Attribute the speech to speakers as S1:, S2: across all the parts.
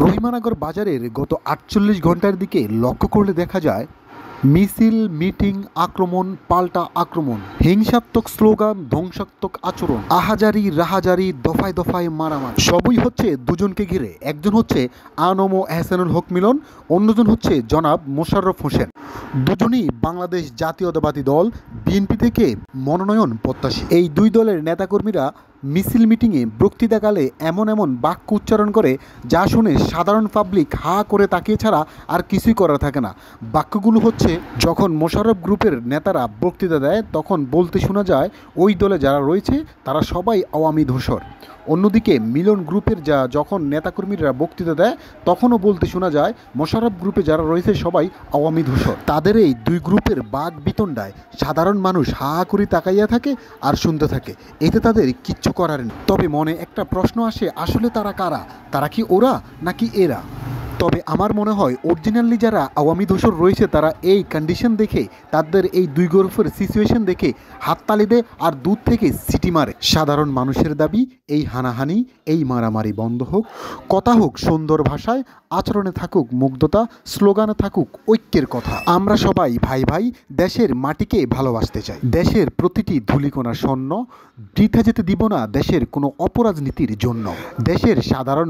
S1: রহিমানগর বাজারের গত ৪৮ ঘন্টার দিকে লক্ষ্য করলে দেখা যায় মিছিল, মিটিং, আক্রমণ, পাল্টা আক্রমণ, হিংসাত্মক স্লোগান, ধ্বংসাত্মক আচরণ, আহাজারি রাহাজারি, দফায় দফায় মারামারি, সবই হচ্ছে দুজনকে ঘিরে। একজন হচ্ছে আনম এহসানুল হক মিলন, অন্যজন হচ্ছে জনাব মোশাররফ হোসেন। দুজনই বাংলাদেশ জাতীয়তাবাদী দল বিএনপি থেকে মনোনয়ন প্রত্যাশী। এই দুই দলের নেতাকর্মীরা মিছিল মিটিংয়ে বক্তৃতাকালে এমন এমন বাক্য উচ্চারণ করে যা শুনে সাধারণ পাবলিক হা করে তাকিয়ে ছাড়া আর কিছুই করার থাকে না। বাক্যগুলো হচ্ছে, যখন মোশাররফ গ্রুপের নেতারা বক্তৃতা দেয় তখন বলতে শোনা যায় ওই দলে যারা রয়েছে তারা সবাই আওয়ামী ধূসর। অন্যদিকে মিলন গ্রুপের যখন নেতাকর্মীরা বক্তৃতা দেয় তখনও বলতে শোনা যায় মোশাররফ গ্রুপে যারা রয়েছে সবাই আওয়ামী ধূসর। তাদের এই দুই গ্রুপের বাক বিতণ্ডায় সাধারণ মানুষ হা করে তাকাইয়া থাকে আর শুনতে থাকে, এতে তাদের কিচ্ছু করার নেই। তবে মনে একটা প্রশ্ন আসে, আসলে তারা কারা? তারা কি ওরা নাকি এরা? তবে আমার মনে হয় অরিজিনালি যারা আওয়ামী ধূসর রয়েছে তারা এই কন্ডিশন দেখে, তাদের এই দুই গ্রুপের সিচুয়েশন দেখে হাততালি দেয় আর দূর থেকে সিটি মারে। সাধারণ মানুষের দাবি এই হানাহানি, এই মারামারি বন্ধ হোক, কথা হোক সুন্দর ভাষায়, আচরণে থাকুক মুগ্ধতা, স্লোগানে থাকুক ঐক্যের কথা। আমরা সবাই ভাই ভাই, দেশের মাটিকে ভালোবাসতে চাই। দেশের প্রতিটি ধূলিকণা স্বর্ণ, বৃথা যেতে দিব না দেশের কোনো অপরাজনীতির জন্য। দেশের সাধারণ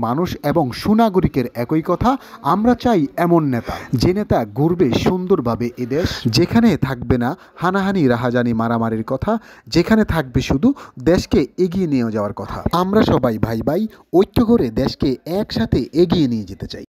S1: মানুষ এবং সুনাগরিকের একই কথা, আমরা চাই এমন নেতা, যে নেতা গড়বে সুন্দরভাবে এদেশ, যেখানে থাকবে না হানাহানি রাহাজানি মারামারির কথা, যেখানে থাকবে শুধু দেশকে এগিয়ে নিয়ে যাওয়ার কথা। আমরা সবাই ভাই ভাই, ঐক্য করে দেশকে একসাথে এগিয়ে নিয়ে যেতে চাই।